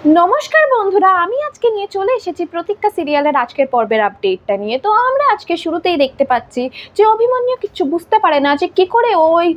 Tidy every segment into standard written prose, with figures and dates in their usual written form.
নমস্কার বন্ধুরা, আমি আজকে নিয়ে চলে এসেছি প্রতীক্ষা সিরিয়ালের আজকের পর্বের আপডেটটা নিয়ে। তো আমরা আজকে শুরুতেই দেখতে পাচ্ছি যে অভিমন্যু কিচ্ছু বুঝতে পারে না যে কি করে ওই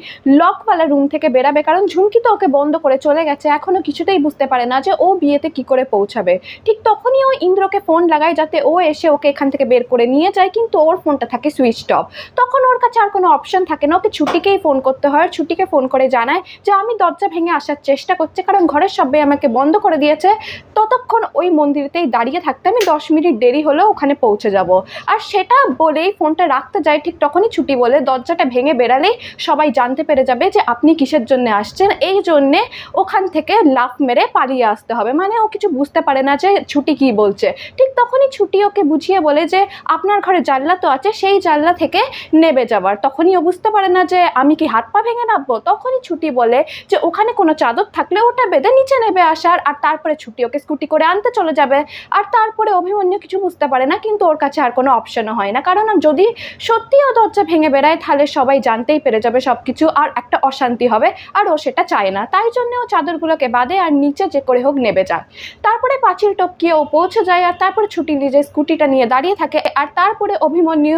লকওয়ালা রুম থেকে বেরাবে, কারণ ঝুমকি তো ওকে বন্ধ করে চলে গেছে। এখনো কিছুতেই বুঝতে পারে না যে ও বিয়েতে কি করে পৌঁছাবে। ঠিক তখনই ও ইন্দ্রকে ফোন লাগায় যাতে ও এসে ওকে এখান থেকে বের করে নিয়ে যায়, কিন্তু ওর ফোনটা থাকে সুইচড অফ। তখন ওর কাছে আর কোনো অপশন থাকে না, ওকে ছুটিকেই ফোন করতে হয়। ছুটিকে ফোন করে জানায় যে আমি দরজা ভেঙে আসার চেষ্টা করছি, কারণ ঘরের সবাই আমাকে বন্ধ করে দিয়েছে। ততক্ষণ ওই মন্দিরেতেই দাঁড়িয়ে থাকতে, আমি 10 মিনিট দেরি হলেও ওখানে পৌঁছে যাব। আর সেটা বলেই ফোনটা রাখতে যায়, ঠিক তখনই ছুটি বলে দরজাটা ভেঙে বেরালেই সবাই জানতে পেরে যাবে যে আপনি কিসের জন্য আসছেন, এই জন্যে ওখান থেকে লাফ মেরে পালিয়ে আসতে হবে। মানে ও কিছু বুঝতে পারে না যে ছুটি কি বলছে। ঠিক তখনই ছুটি ওকে বুঝিয়ে বলে যে আপনার ঘরে জানলা তো আছে, সেই জানলা থেকে নেবে যাওয়ার। তখনই ও বুঝতে পারে না যে আমি কি হাত পা ভেঙে নামবো। তখনই ছুটি বলে যে ওখানে কোনো চাদর থাকলে ওটা বেঁধে নিচে নেবে আসার। আর তারপরে ছুটি ওকে স্কুটি করে আনতে চলে যাবে। আর তারপরে অভিমন্যু কিছু বুঝতে পারে না, কিন্তু ওর কাছে আর কোনো অপশনও হয় না, কারণ যদি সত্যি ও দরজা ভেঙে বেড়ায় তাহলে সবাই জানতেই পেরে যাবে সব কিছু, আর একটা অশান্তি হবে। আর ও সেটা চায় না, তাই জন্য ও চাদরগুলোকে বাঁধে আর নিচে যে করে হোক নেবে যায়। তারপরে পাঁচিল টপকিয়ে ও পৌঁছে যায়। আর তারপরে ছুটি নিজে স্কুটিটা নিয়ে দাঁড়িয়ে থাকে। আর তারপরে অভিমন্যু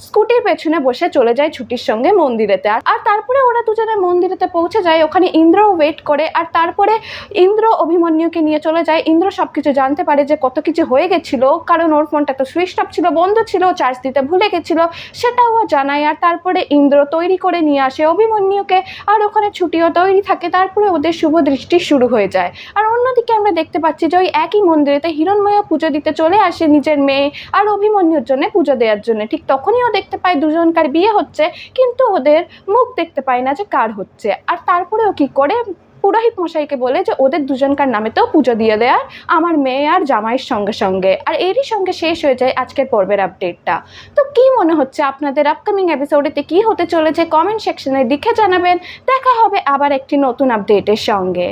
স্কুটির পেছনে বসে চলে যায় ছুটির সঙ্গে মন্দিরেতে। আর তারপরে ওরা দুজনে মন্দিরেতে পৌঁছে যায়। ওখানে ইন্দ্রও ওয়েট করে। আর তারপরে ইন্দ্র অভিমন্যুকে নিয়ে চলে যায়। ইন্দ্র সব কিছু জানতে পারে যে কত কিছু হয়ে গেছিলো, কারণ ওর ফোনটা তো সুইচ অফ ছিল, বন্ধ ছিল, চার্জ দিতে ভুলে গেছিলো, সেটাও ও জানায়। আর তারপরে ইন্দ্র তৈরি করে নিয়ে আসে অভিমন্যুকে। আর ওখানে ছুটিও তৈরি থাকে। তারপরে ওদের শুভ দৃষ্টি শুরু হয়ে যায়। আর অন্যদিকে আমরা দেখতে পাচ্ছি যে ওই একই মন্দিরেতে হিরণময় পুজো দিতে চলে আসে নিজের মেয়ে আর অভিমন্যুর জন্য পুজো দেওয়ার জন্য। ঠিক তখনই ও দেখতে পায় দুজনকার বিয়ে হচ্ছে, কিন্তু ওদের মুখ দেখতে পায় না যে কার হচ্ছে। আর তারপরে ও কি করে পুরোহিত মশাইকে বলে যে ওদের দুজনকার নামেতেও পুজো দিয়ে দেয়ার, আমার মেয়ে আর জামাইয়ের সঙ্গে সঙ্গে। আর এরই সঙ্গে শেষ হয়ে যায় আজকের পর্বের আপডেটটা। তো কি মনে হচ্ছে আপনাদের আপকামিং এপিসোডেতে কি হতে চলেছে, কমেন্ট সেকশনে লিখে জানাবেন। দেখা হবে আবার একটি নতুন আপডেটের সঙ্গে।